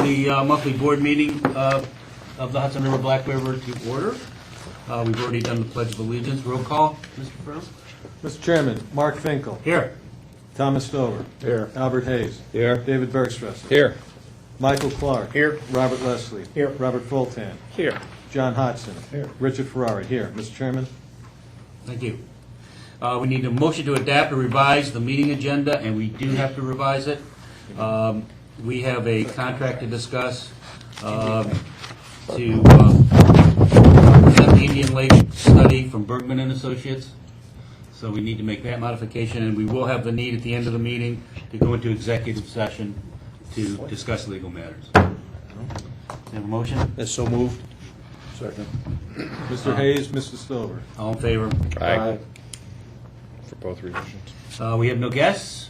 the monthly board meeting of the Hudson River Black River to order. We've already done the Pledge of Allegiance. Roll call, Mr. Farrell. Mr. Chairman, Mark Finkel. Here. Thomas Stover. Here. Albert Hayes. Here. David Bergstresser. Here. Michael Clark. Here. Robert Leslie. Here. Robert Fultan. Here. John Hudson. Here. Richard Ferrari. Here. Mr. Chairman. Thank you. We need a motion to adapt or revise the meeting agenda, and we do have to revise it. We have a contract to discuss to present the Indian Lake study from Bergman and Associates. So we need to make that modification, and we will have the need at the end of the meeting to go into executive session to discuss legal matters. Have a motion? That's so moved. Second. Mr. Hayes, Mr. Stover. All in favor? Aye. For both revisions. We have no guests,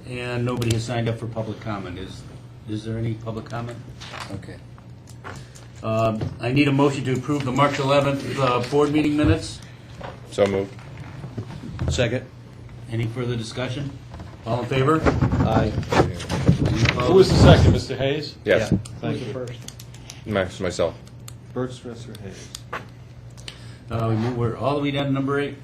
and nobody has signed up for public comment. Is there any public comment? Okay. I need a motion to approve the March 11th board meeting minutes. So moved. Second. Any further discussion? All in favor? Aye. Who was the second, Mr. Hayes? Yes. Thank you. First. Myself. Bergstresser Hayes. We're all the way down to number 8.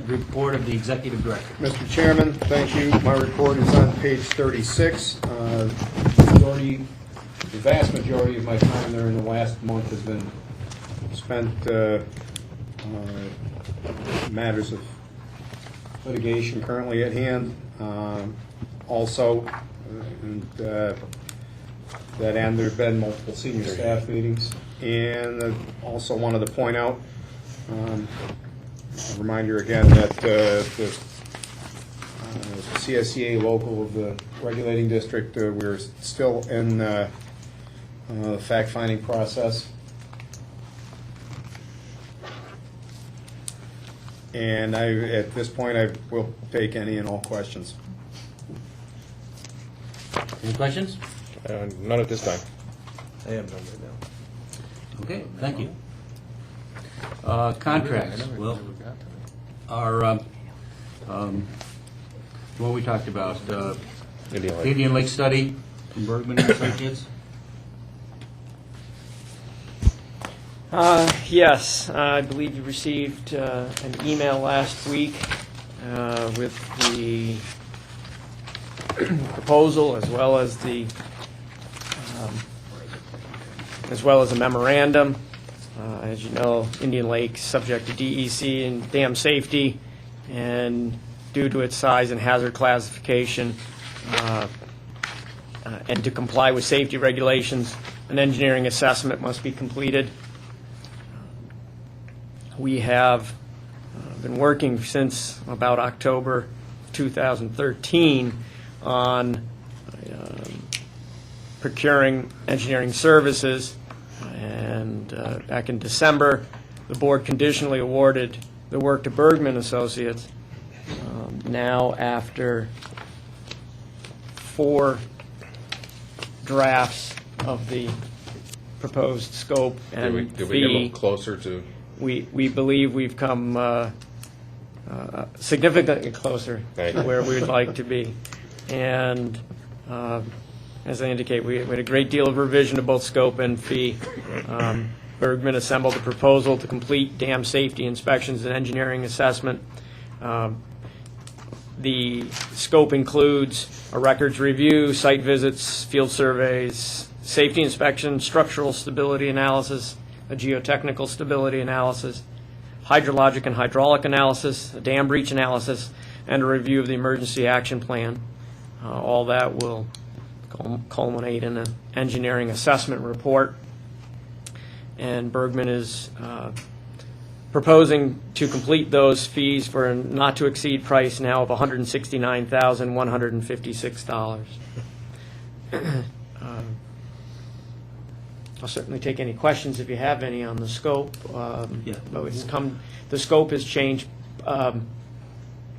Report of the Executive Director. Mr. Chairman, thank you. My report is on page 36. The vast majority of my time there in the last month has been spent matters of litigation currently at hand. Also, that end, there have been multiple senior staff meetings. And also wanted to point out, a reminder again that the CSEA local of the regulating district, we're still in the fact-finding process. And at this point, I will take any and all questions. Any questions? None at this time. I have none right now. Okay, thank you. Contracts. Well, our what we talked about, Indian Lake study from Bergman and Associates. Yes, I believe you received an email last week with the proposal as well as a memorandum. As you know, Indian Lake is subject to DEC and dam safety, and due to its size and hazard classification, and to comply with safety regulations, an engineering assessment must be completed. We have been working since about October 2013 on procuring engineering services, and back in December, the board conditionally awarded the work to Bergman Associates. Now, after 4 drafts of the proposed scope and Did we get a fee, little closer to? we believe we've come significantly closer to where we would like to be. And as I indicate, we had a great deal of revision to both scope and fee. Bergman assembled a proposal to complete dam safety inspections and engineering assessment. The scope includes a records review, site visits, field surveys, safety inspection, structural stability analysis, a geotechnical stability analysis, hydrologic and hydraulic analysis, a dam breach analysis, and a review of the emergency action plan. All that will culminate in an engineering assessment report. And Bergman is proposing to complete those fees for a not-to-exceed price now of $169,156. I'll certainly take any questions if you have any on the scope. The scope has changed.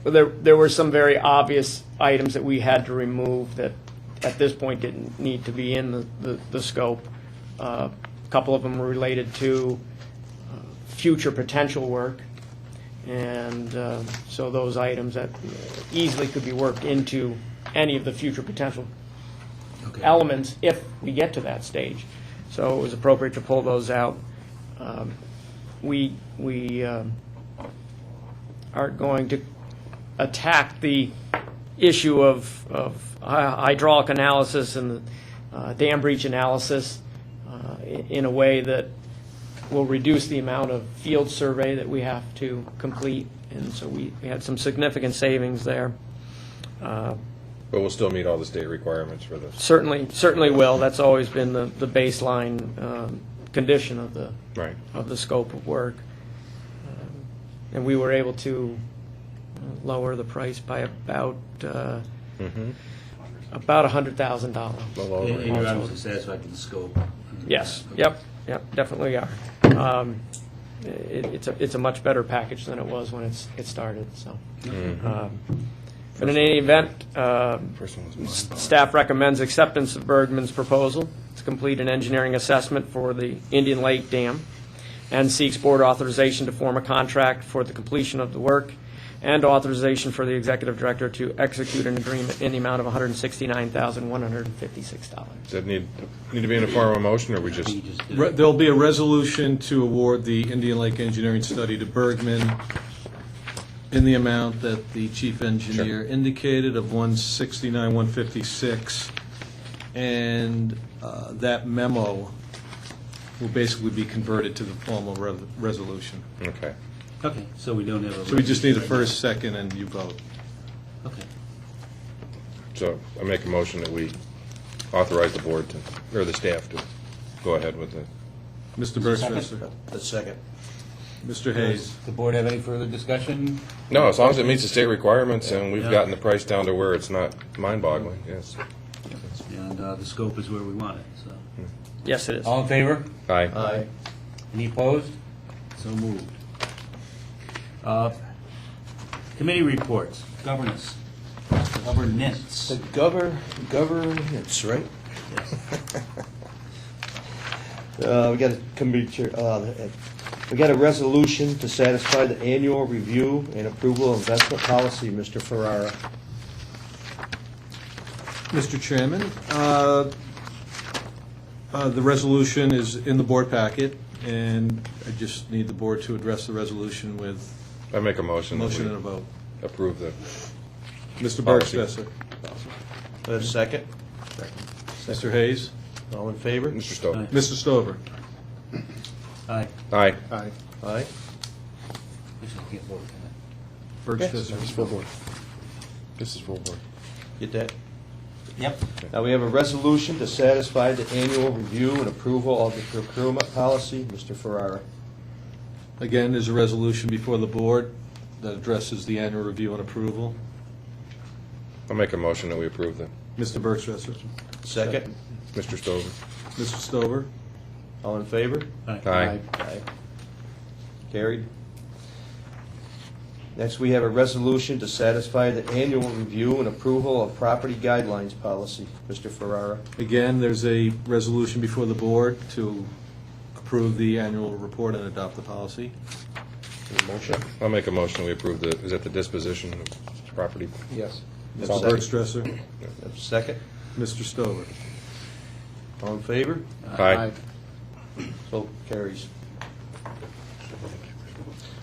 There were some very obvious items that we had to remove that at this point didn't need to be in the scope. A couple of them were related to future potential work, and so those items that easily could be worked into any of the future potential Okay. elements if we get to that stage. So it was appropriate to pull those out. We aren't going to attack the issue of hydraulic analysis and dam breach analysis in a way that will reduce the amount of field survey that we have to complete. And so we had some significant savings there. But we'll still meet all the state requirements for this. Certainly will. That's always been the baseline condition of the Right. of the scope of work. And we were able to lower the price by about $100,000. Well, all And right. you're obviously satisfied with the scope? Yes. Okay. Yep. Definitely are. It's a much better package than it was when it started. So, but in any event, First one was mine. staff recommends acceptance of Bergman's proposal to complete an engineering assessment for the Indian Lake Dam, and seeks board authorization to form a contract for the completion of the work, and authorization for the executive director to execute an agreement in the amount of $169,156. Does that need to be in the form of a motion, or we just? You just did it. There'll be a resolution to award the Indian Lake engineering study to Bergman in the amount that the chief engineer indicated of $169,156. And that memo will basically be converted to the formal resolution. Okay. Okay, so we don't have a... So we just need a first, second, and you vote. Okay. So I make a motion that we authorize the board to, or the staff to go ahead with it. Mr. Bergstresser. The second. Mr. Hayes. Does the board have any further discussion? No, as long as it meets the state requirements and we've Yeah. gotten the price down to where it's not mind-boggling, yes. And the scope is where we want it, so. Yes, it is. All in favor? Aye. Aye. Any opposed? So moved. Committee reports, governance. The governance, right? Yes. We got a committee, we got a resolution to satisfy the annual review and approval of investment policy, Mr. Ferrara. Mr. Chairman, the resolution is in the board packet, and I just need the board to address the resolution with I make a a motion that motion and a we vote. approve the, Mr. Policy. Bergstresser. A second. Mr. Hayes. All in favor? Mr. Stowe. Aye. Mr. Stover. Aye. Aye. Aye. Aye. Actually, I can't vote, can Bergstresser. This is full board. This is full board. Get that? I? Yep. Now, we have a resolution to satisfy the annual review and approval of the procurement policy, Mr. Ferrara. Again, there's a resolution before the board that addresses the annual review and approval. I'll make a motion that we approve the, Mr. Bergstresser. Second. Mr. Stover. Mr. Stover. All in favor? Aye. Aye. Carried. Next, we have a resolution to satisfy the annual review and approval of property guidelines policy, Mr. Ferrara. Again, there's a resolution before the board to approve the annual report and adopt the policy. Any motion? I'll make a motion we approve the, is that the disposition of property? Yes. Mr. Bergstresser. Second. Mr. Stover. All in favor? Aye. So carries.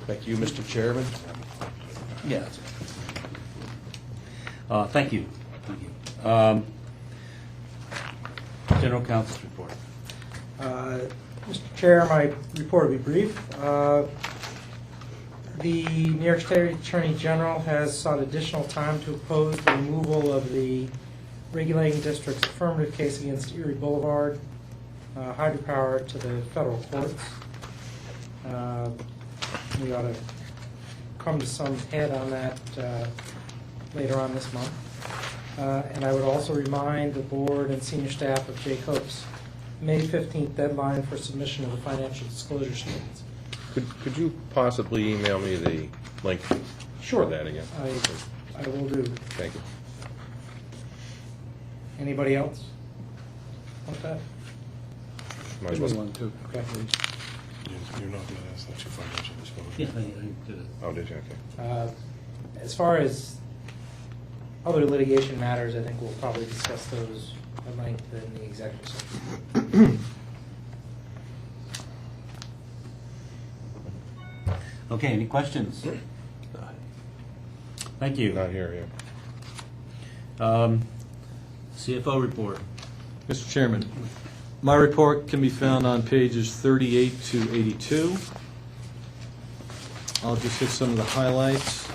Thank you, Mr. Chairman. Yeah. that's it. Thank you. Thank you. General Counsel's report. Mr. Chair, my report will be brief. The New York State Attorney General has sought additional time to oppose the removal of the regulating district's affirmative case against Erie Boulevard hydropower to the federal courts. We ought to come to some head on that later on this month. And I would also remind the board and senior staff of Jake Hope's May 15th deadline for submission of the financial disclosure statements. Could you possibly email me the link for that again? I will do. Thank you. Anybody else want that? Might as well. Okay. You're not going to ask that you financial disclosure? Yeah, I did it. Oh, did you? Okay. As far as Other litigation matters, I think we'll probably discuss those at length in the executive session. Okay, any questions? Thank you. Not here, yeah. CFO report. Mr. Chairman, my report can be found on pages 38 to 82. I'll just hit some of the highlights.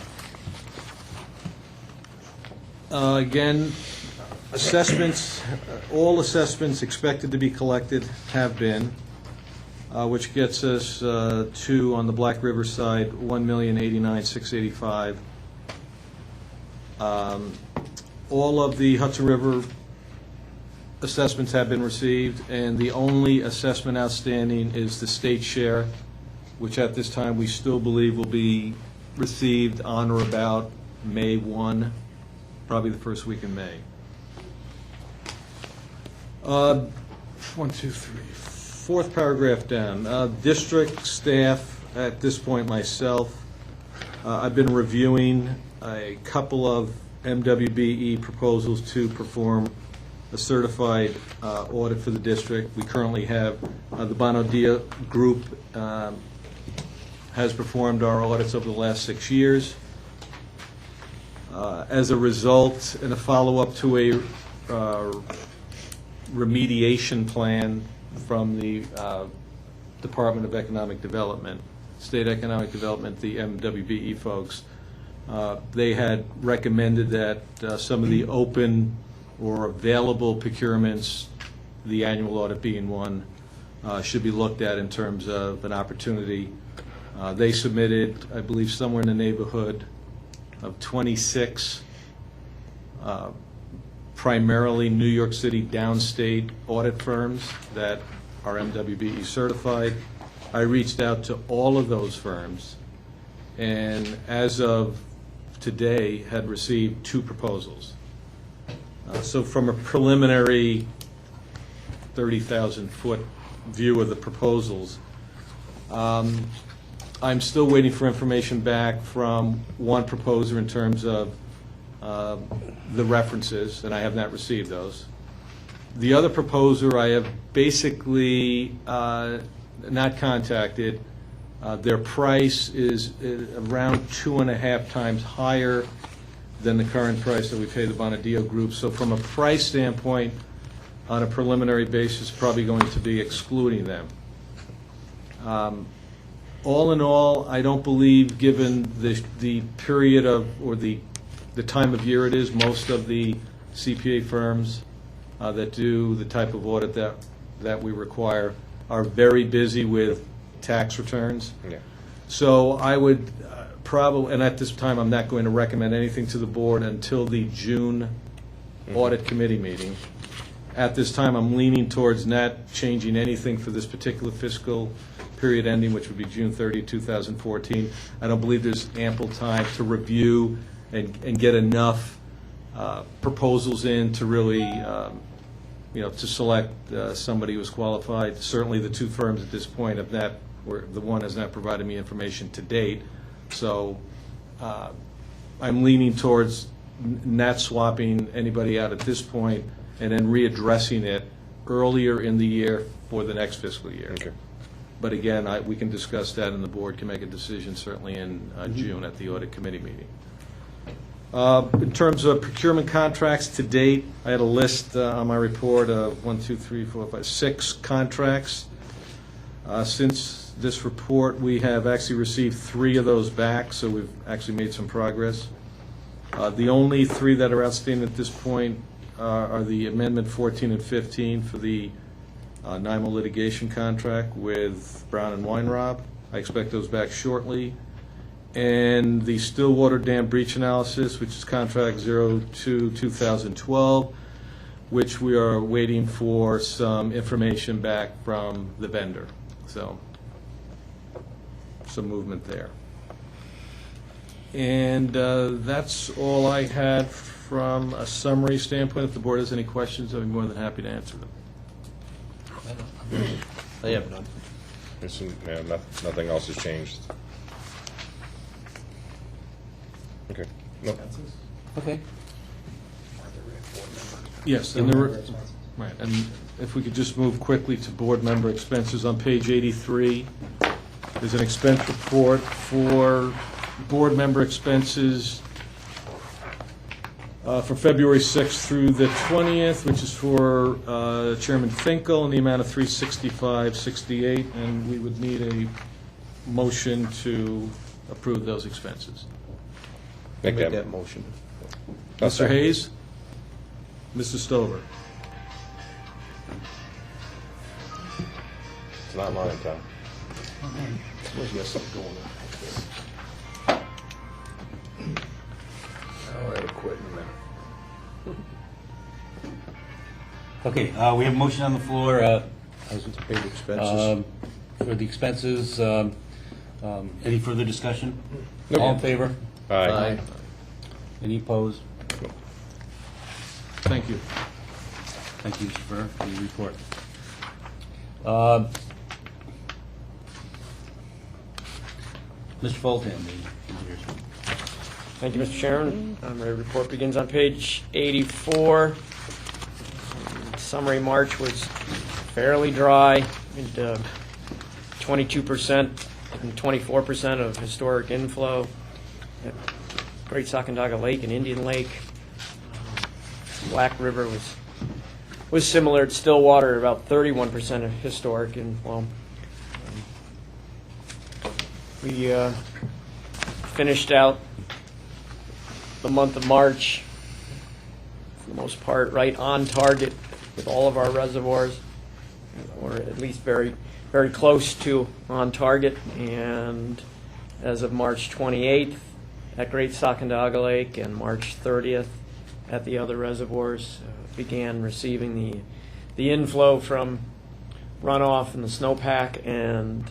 Again, assessments, all assessments expected to be collected have been, which gets us to, on the Black River side, $1,089,685. All of the Hudson River assessments have been received, and the only assessment outstanding is the state share, which at this time we still believe will be received on or about May 1, probably the first week in May. 1, 2, 3, fourth paragraph down. District staff, at this point myself, I've been reviewing a couple of MWBE proposals to perform a certified audit for the district. We currently have the Bonadia Group has performed our audits over the last 6 years. As a result, in a follow-up to a remediation plan from the Department of Economic Development, State Economic Development, the MWBE folks, they had recommended that some of the open or available procurements, the annual audit being one, should be looked at in terms of an opportunity. They submitted, I believe, somewhere in the neighborhood of 26 primarily New York City downstate audit firms that are MWBE certified. I reached out to all of those firms, and as of today had received 2 proposals. So from a preliminary 30,000-foot view of the proposals, I'm still waiting for information back from one proposer in terms of the references, and I have not received those. The other proposer I have basically not contacted. Their price is around 2.5 times higher than the current price that we pay the Bonadio Group. So from a price standpoint, on a preliminary basis, probably going to be excluding them. All in all, I don't believe, given the period of, or the time of year it is, most of the CPA firms that do the type of audit that we require are very busy with tax returns. Yeah. So I would probably, and at this time, I'm not going to recommend anything to the board until the June audit committee meeting. At this time, I'm leaning towards not changing anything for this particular fiscal period ending, which would be June 30, 2014. I don't believe there's ample time to review and get enough proposals in to really, to select somebody who's qualified. Certainly, the 2 firms at this point have not, or the one has not provided me information to date. So I'm leaning towards not swapping anybody out at this point and then readdressing it earlier in the year for the next fiscal year. Okay. But again, we can discuss that, and the board can make a decision certainly in June at the audit committee meeting. In terms of procurement contracts to date, I had a list on my report of 6 contracts. Since this report, we have actually received 3 of those back, so we've actually made some progress. The only 3 that are outstanding at this point are the Amendment 14 and 15 for the NYMO litigation contract with Brown and Weinrob. I expect those back shortly. And the Stillwater Dam breach analysis, which is contract 02-2012, which we are waiting for some information back from the vendor. So, some movement there. And that's all I had from a summary standpoint. If the board has any questions, I'd be more than happy to answer them. I have none. Nothing else has changed. Okay. No. Okay. Yes, and right, and if we could just move quickly to board member expenses on page 83. There's an expense report for board member expenses for February 6th through the 20th, which is for Chairman Finkel in the amount of $365.68, and we would need a motion to approve those expenses. Make Make that. that motion. I'll Mr. second. Hayes? Mr. Stover? It's not mine, Tom. Suppose you got something going on. I'll let it quit in a minute. Okay, we have a motion on the floor To pay the expenses. for the expenses. Any further discussion? Nope. All in favor? Aye. Any opposed? Thank you. Thank you, Mr. for your report. Mr. Fulton, the engineers. Thank you, Mr. Chairman. My report begins on page 84. Summary March was fairly dry, and 22% and 24% of historic inflow at Great Sacandaga Lake and Indian Lake. Black River was similar to Stillwater, about 31% of historic inflow. We finished out the month of March, for the most part, right on target with all of our reservoirs, or at least very, very close to on target. And as of March 28th at Great Sacandaga Lake and March 30th at the other reservoirs, began receiving the inflow from runoff and the snowpack and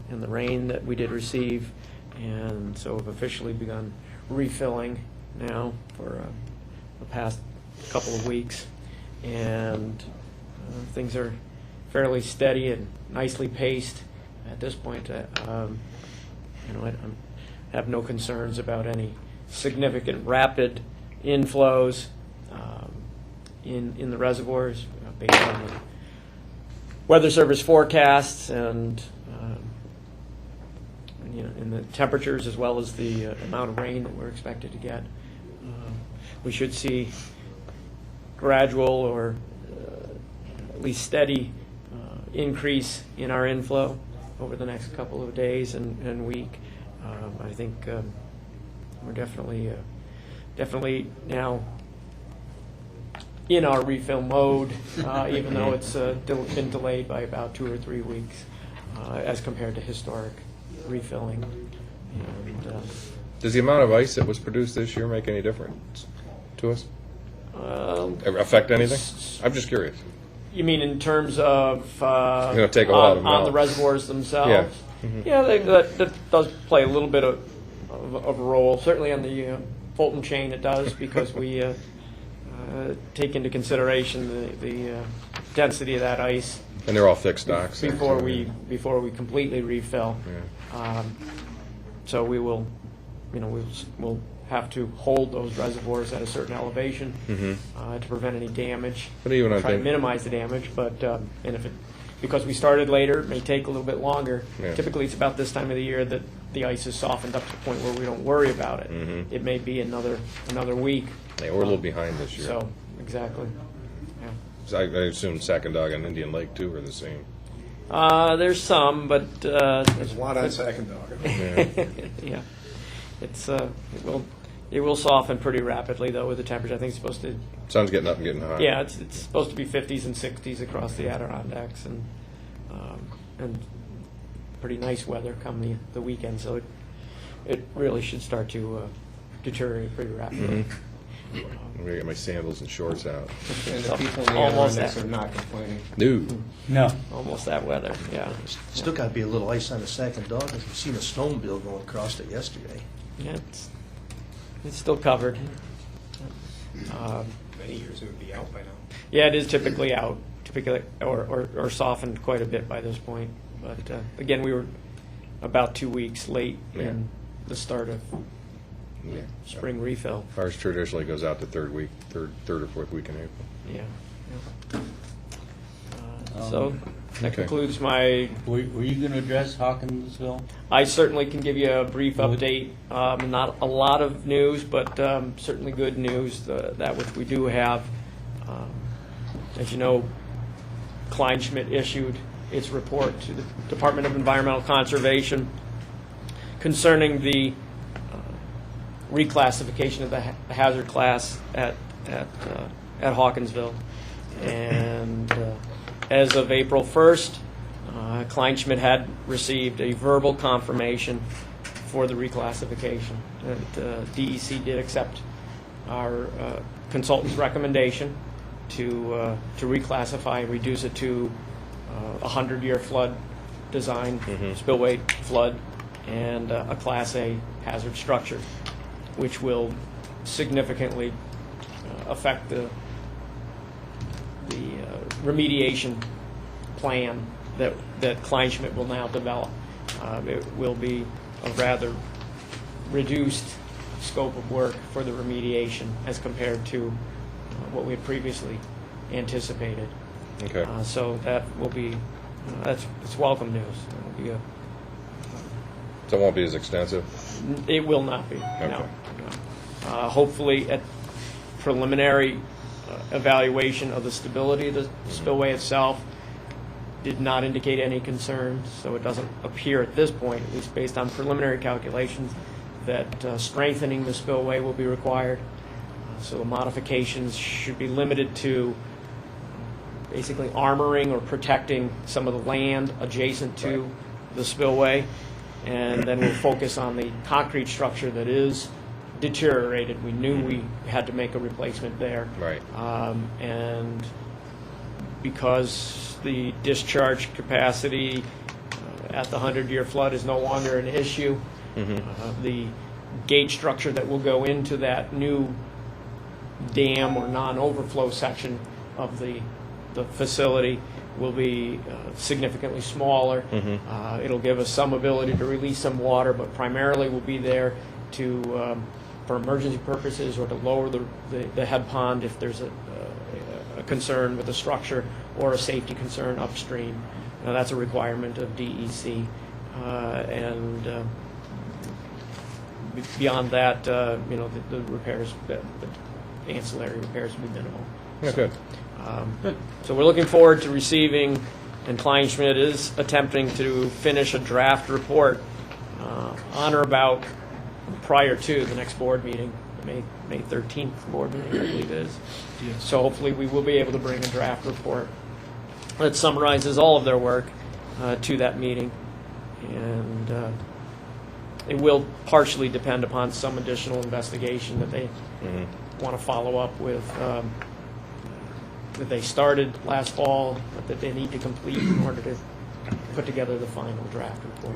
the rain that we did receive, and so have officially begun refilling now for the past couple of weeks, and things are fairly steady and nicely paced at this point. I have no concerns about any significant rapid inflows in the reservoirs based on the Weather Service forecasts and in the temperatures, as well as the amount of rain that we're expected to get. We should see gradual or at least steady increase in our inflow over the next couple of days and week. I think we're definitely now in our refill mode, even though it's been delayed by about 2 or 3 weeks as compared to historic refilling. And, Does the amount of ice that was produced this year make any difference to us? Affect anything? I'm just curious. You mean in terms of take a lot of on the melt. reservoirs themselves? Yeah. Mm-hmm. Yeah, that does play a little bit of a role. Certainly on the Fulton chain it does, because we take into consideration the density of that ice And they're all thick stocks. before we completely refill. Yeah. So we will, we'll have to hold those reservoirs at a certain elevation to prevent any damage. But even I try to think- minimize the damage, but and if because we started later, it may take a little bit longer. Yeah. Typically, it's about this time of the year that the ice is softened up to the point where we don't worry about it. It may be another week. Yeah, we're a little behind this year. So exactly. Yeah. So I assume Sacandaga and Indian Lake too are the same. There's some, but There's a lot on Sacandaga. Yeah. yeah, it's it will soften pretty rapidly though with the temperature. I think it's supposed to. Sun's getting up and getting hot. Yeah, it's supposed to be 50s and 60s across the Adirondacks, and pretty nice weather come the weekend. So it really should start to deteriorate pretty rapidly. I'm gonna get my sandals and shorts out. And the people in the Almost Adirondacks that. are not complaining. No. No. Almost that weather. Yeah. Still got to be a little ice on the Sacandaga. I've seen a snowmobile going across it yesterday. Yeah, it's still covered. Many years it would be out by now. Yeah, it is typically out, or softened quite a bit by this point. But again, we were about 2 weeks late Yeah. in the start of Yeah. spring refill. Ours traditionally goes out the third or fourth week in April. Yeah. So that Okay. concludes my. Were you going to address Hawkinsville? I certainly can give you a brief update. Not a lot of news, but certainly good news, that which we do have. As you know, Kleinschmidt issued its report to the Department of Environmental Conservation concerning the reclassification of the hazard class at Hawkinsville. And as of April 1st, Kleinschmidt had received a verbal confirmation for the reclassification. And DEC did accept our consultant's recommendation to reclassify and reduce it to a 100-year flood design, spillway flood, and a Class A hazard structure, which will significantly affect the remediation plan that Kleinschmidt will now develop. It will be a rather reduced scope of work for the remediation as compared to what we had previously anticipated. Okay. So that will be, it's welcome news. It will be So it won't be as extensive? it will not be, no. Okay. No. Hopefully, at preliminary evaluation of the stability of the spillway itself did not indicate any concerns, so it doesn't appear at this point, at least based on preliminary calculations, that strengthening the spillway will be required. So the modifications should be limited to basically armoring or protecting some of the land adjacent to the spillway, and then we'll focus on the concrete structure that is deteriorated. We knew we had to make a replacement there. Right. And because the discharge capacity at the 100-year flood is no longer an issue, the gate structure that will go into that new dam or non-overflow section of the facility will be significantly smaller. It'll give us some ability to release some water, but primarily will be there to for emergency purposes or to lower the head pond if there's a concern with the structure or a safety concern upstream. Now, that's a requirement of DEC. And beyond that, the repairs, the ancillary repairs will be minimal. Yeah, good. So we're looking forward to receiving, and Kleinschmidt is attempting to finish a draft report on or about prior to the next board meeting, May 13th board meeting, I believe it is. So hopefully we will be able to bring a draft report that summarizes all of their work to that meeting. And it will partially depend upon some additional investigation that they want to follow up with, that they started last fall, but that they need to complete in order to put together the final draft report.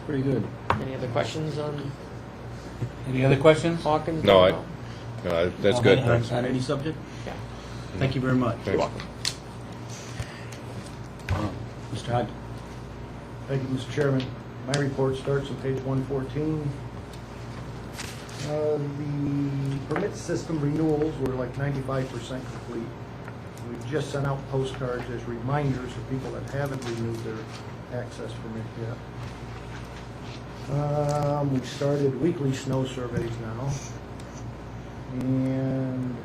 Pretty good. Any other questions on Any other questions? Hawkins? No, that's good. On any subject? Yeah. Thank you very much. You're welcome. Mr. Hyde? Thank you, Mr. Chairman. My report starts on page 114. The permit system renewals were like 95% complete. We've just sent out postcards as reminders for people that haven't renewed their access permit yet. We started weekly snow surveys now. And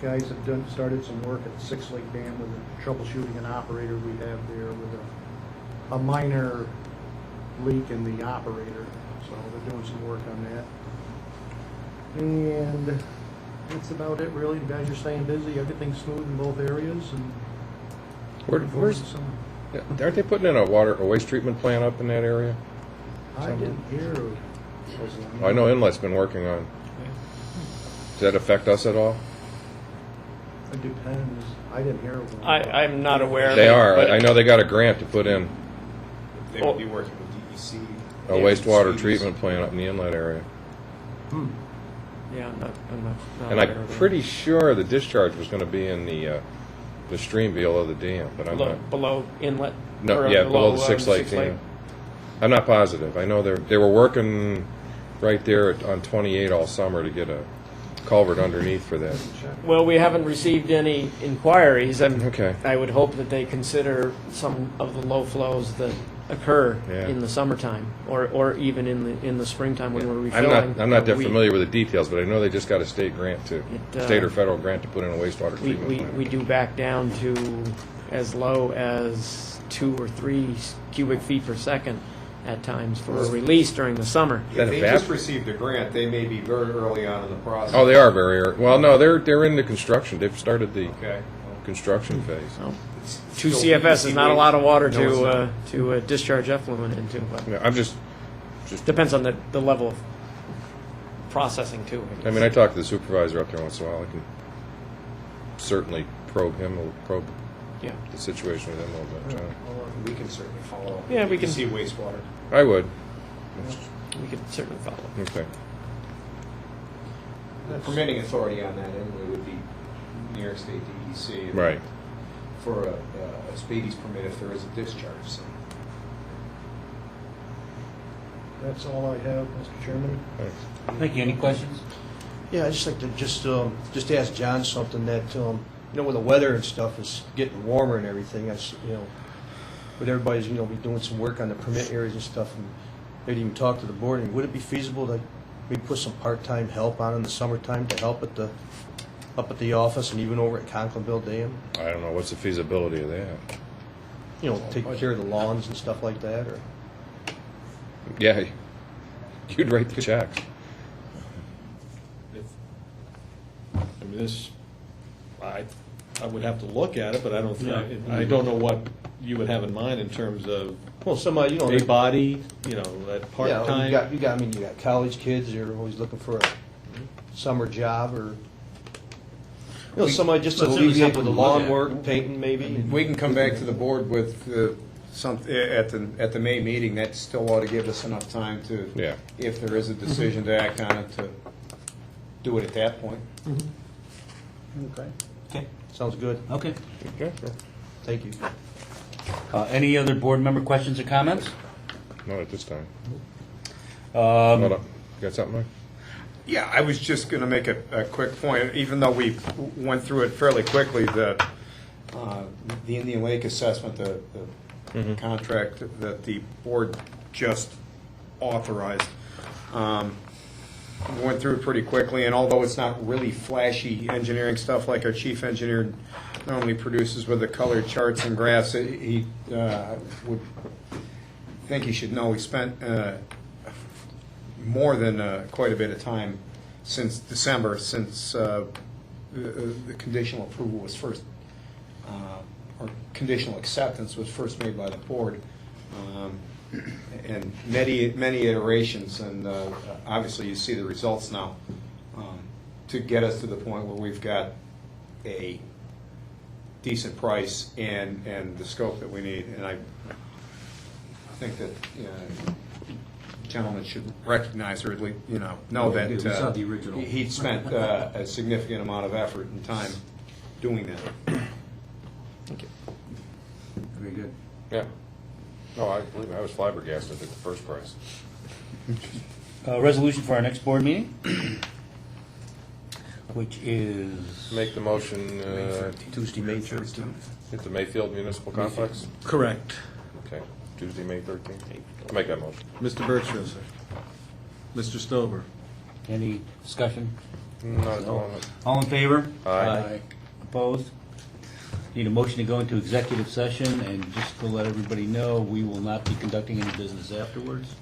guys have started some work at the Six Lake Dam with troubleshooting an operator we have there with a minor leak in the operator. So they're doing some work on that. And that's about it, really. The guys are staying busy. Everything's smooth in both areas. And Where's aren't they putting in a waste treatment plant up in that area? I didn't hear. I know Inlet's been working on. Does that affect us at all? It depends. I didn't hear one. I'm not aware of They it. are. but- I know they got a grant to put in They would be working with DEC. a wastewater treatment plant up in the inlet area. Yeah, I'm not And aware I'm of it. pretty sure the discharge was going to be in the stream below the dam, but I'm not. Below inlet? No, or yeah, below the Six Lake Lake? Dam. I'm not positive. I know they were working right there on 28 all summer to get a culvert underneath for that. Well, we haven't received any inquiries, and Okay. I would hope that they consider some of the low flows that occur Yeah. in the summertime, or even in the springtime when we're refilling. I'm not that We- familiar with the details, but I know they just got a state grant too, It, state or federal grant to put in a wastewater We, treatment we, plant. we do back down to as low as 2 or 3 cubic feet per second at times for a release during the summer. That If they evap- just received a grant, they may be very early on in the process. Oh, they are very early. Well, no, they're in the construction. They've started the Okay. construction phase. So, It's 2 still CFS is not a lot of water No, it's not. to discharge effluent into, but Yeah, I'm just, depends on the level of processing too. I mean, I talk to the supervisor up there once in a while. I can certainly probe Yeah. the situation with him a little bit. We can certainly follow up. Yeah, we can- See wastewater. I would. We could certainly follow. Okay. The permitting authority on that anyway would be New York State DEC. Right. For a speedies permit if there is a discharge, so. That's all I have, Mr. Chairman. Thank you. Any questions? Yeah, I'd just like to just ask John something that, when the weather and stuff is getting warmer and everything, with everybody's, be doing some work on the permit areas and stuff, and maybe even talk to the board, and would it be feasible to maybe put some part-time help on in the summertime to help up at the office and even over at Conklinville Dam? I don't know. What's the feasibility of that? Take care of the lawns and stuff like that, or? Yeah. You'd write the checks. I mean, I would have to look at it, but I don't think, I don't know what you would have in mind in terms of Well, somebody, a body, that Yeah, part-time. you got college kids, they're always looking for a summer job, or, somebody just to Let's certainly alleviate with the something to look lawn at. work, painting maybe. We can come back to the board with at the May meeting. That still ought to give us enough time to, Yeah. if there is a decision to act on it, to do it at that point. Okay. Okay. Sounds good, Okay. Okay. thank you. Any other board member questions or comments? Not at this time. Hold Um, up. You got something, Mike? Yeah, I was just going to make a quick point. Even though we went through it fairly quickly, the Indian Lake assessment, the contract that the board just authorized, went through it pretty quickly. And although it's not really flashy engineering stuff like our chief engineer normally produces with the colored charts and graphs, he would think he should know we spent more than quite a bit of time since December, since the conditional approval was first, or conditional acceptance was first made by the board, and many iterations, and obviously you see the results now, to get us to the point where we've got a decent price and the scope that we need. And I think that gentlemen should recognize, or at least, know that we saw the original. he spent a significant amount of effort and time doing that. Very good. Yeah. No, I believe I was flabbergasted at the first price. Resolution for our next board meeting, which is Make the motion, Tuesday, May 13th. at the Mayfield Municipal Complex? Correct. Okay, Tuesday, May 13th. I'll make that motion. Mr. Bergstrasser. Mr. Stover. Any discussion? Not at all. All in favor? Aye. Opposed? Need a motion to go into executive session, and just to let everybody know, we will not be conducting any business afterwards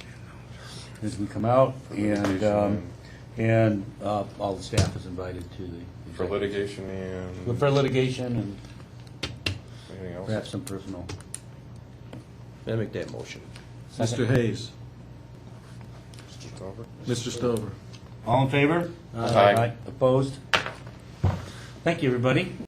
as we come out, and all the staff is invited to the. For litigation and For litigation and anything else? perhaps some personal. I make that motion. Mr. Hayes. Just over. Mr. Stover. All in favor? Aye. Opposed? Thank you, everybody.